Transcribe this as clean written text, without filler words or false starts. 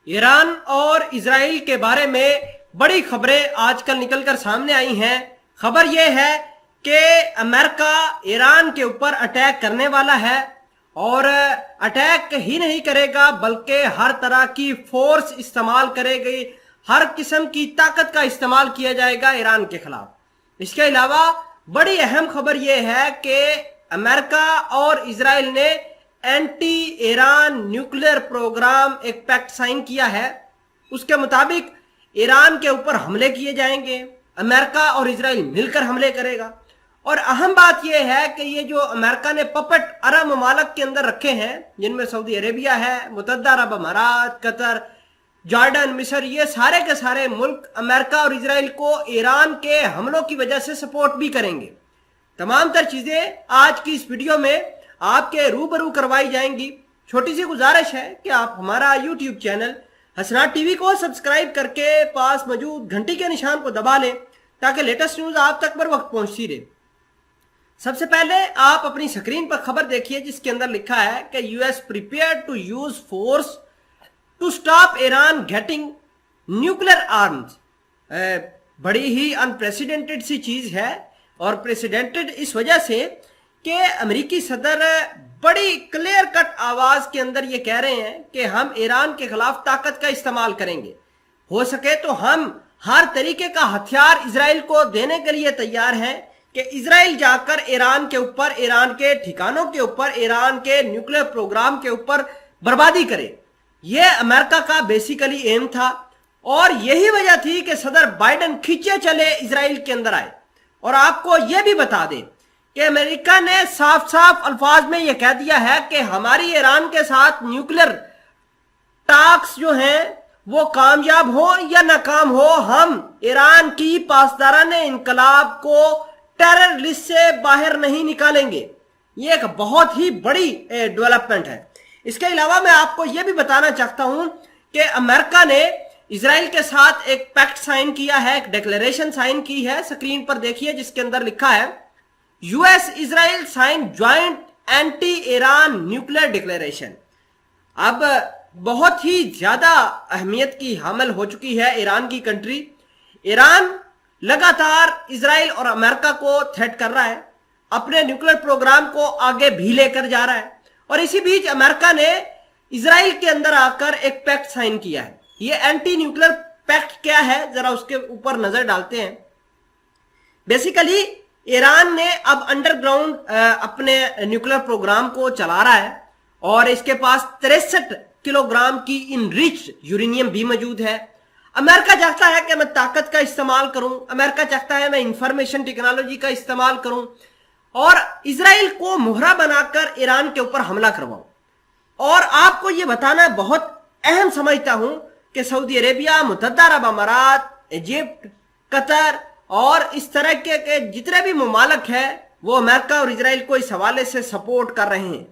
Iran और Israel के बारे में बड़ी खबरें आजकल निकलकर सामने आई हैं। खबर यह है कि अमेरिका ईरान के ऊपर अटैक करने वाला है और अटैक ही नहीं करेगा बल्कि हर तरह की फोर्स इस्तेमाल करेगी, हर किस्म की ताकत का इस्तेमाल किया जाएगा ईरान के खिलाफ। इसके अलावा बड़ी अहम खबर यह है कि अमेरिका और इजराइल ने एंटी ईरान न्यूक्लियर प्रोग्राम एक पैक्ट साइन किया है। उसके मुताबिक ईरान के ऊपर हमले किए जाएंगे, अमेरिका और इजराइल मिलकर हमले करेगा। और अहम बात यह है कि ये जो अमेरिका ने पपट अरब ममालक के अंदर रखे हैं, जिनमें सऊदी अरेबिया है, मुत्तहदा अरब अमारात, कतर, जॉर्डन, मिस्र, ये सारे के सारे मुल्क अमेरिका और इजराइल को ईरान के हमलों की वजह से सपोर्ट भी करेंगे। तमाम तर चीजें आज की इस वीडियो में आपके रूबरू करवाई जाएंगी। छोटी सी गुजारिश है कि आप हमारा यूट्यूब चैनल हसनात टीवी को सब्सक्राइब करके पास मौजूद घंटी के निशान को दबा लें ताकि लेटेस्ट न्यूज आप तक बर वक्त पहुंचती रहे। सबसे पहले आप अपनी स्क्रीन पर खबर देखिए जिसके अंदर लिखा है कि US prepare to use force to stop Iran getting nuclear arms. बड़ी ही अनप्रेसिडेंटेड सी चीज है और प्रेसिडेंटेड इस वजह से कि अमेरिकी सदर बड़ी क्लियर कट आवाज के अंदर ये कह रहे हैं कि हम ईरान के खिलाफ ताकत का इस्तेमाल करेंगे, हो सके तो हम हर तरीके का हथियार इजराइल को देने के लिए तैयार हैं कि इजराइल जाकर ईरान के ऊपर, ईरान के ठिकानों के ऊपर, ईरान के न्यूक्लियर प्रोग्राम के ऊपर बर्बादी करे। यह अमेरिका का बेसिकली एम था और यही वजह थी कि सदर बाइडेन खींचे चले इजराइल के अंदर आए। और आपको यह भी बता दें कि अमेरिका ने साफ साफ अल्फाज में यह कह दिया है कि हमारी ईरान के साथ न्यूक्लियर टॉक्स जो हैं वो कामयाब हो या नाकाम हो, हम ईरान की पासदाराने इनकलाब को टेरर लिस्ट से बाहर नहीं निकालेंगे। ये एक बहुत ही बड़ी डेवलपमेंट है। इसके अलावा मैं आपको यह भी बताना चाहता हूं कि अमेरिका ने इजराइल के साथ एक पैक्ट साइन किया है, एक डिक्लेरेशन साइन की है। स्क्रीन पर देखिए जिसके अंदर लिखा है US Israel sign joint anti Iran nuclear declaration. अब बहुत ही ज्यादा अहमियत की हामिल हो चुकी है ईरान की कंट्री। ईरान लगातार इजराइल और अमेरिका को थ्रेट कर रहा है, अपने न्यूक्लियर प्रोग्राम को आगे भी लेकर जा रहा है। और इसी बीच अमेरिका ने इजराइल के अंदर आकर एक पैक्ट साइन किया है। ये एंटी न्यूक्लियर पैक्ट क्या है जरा उसके ऊपर नजर डालते हैं। बेसिकली ईरान ने अब अंडरग्राउंड अपने न्यूक्लियर प्रोग्राम को चला रहा है और इसके पास 63 किलोग्राम की इनरिच्ड यूरेनियम भी मौजूद है। अमेरिका चाहता है कि मैं ताकत का इस्तेमाल करूं, अमेरिका चाहता है मैं इंफॉर्मेशन टेक्नोलॉजी का इस्तेमाल करूं और इजराइल को मोहरा बनाकर ईरान के ऊपर हमला करवाऊं। और आपको यह बताना बहुत अहम समझता हूं कि सऊदी अरेबिया, मुत्तहदा अरब अमारात, इजिप्ट, कतर और इस तरह के जितने भी ममालक हैं वो अमेरिका और इजराइल को इस हवाले से सपोर्ट कर रहे हैं।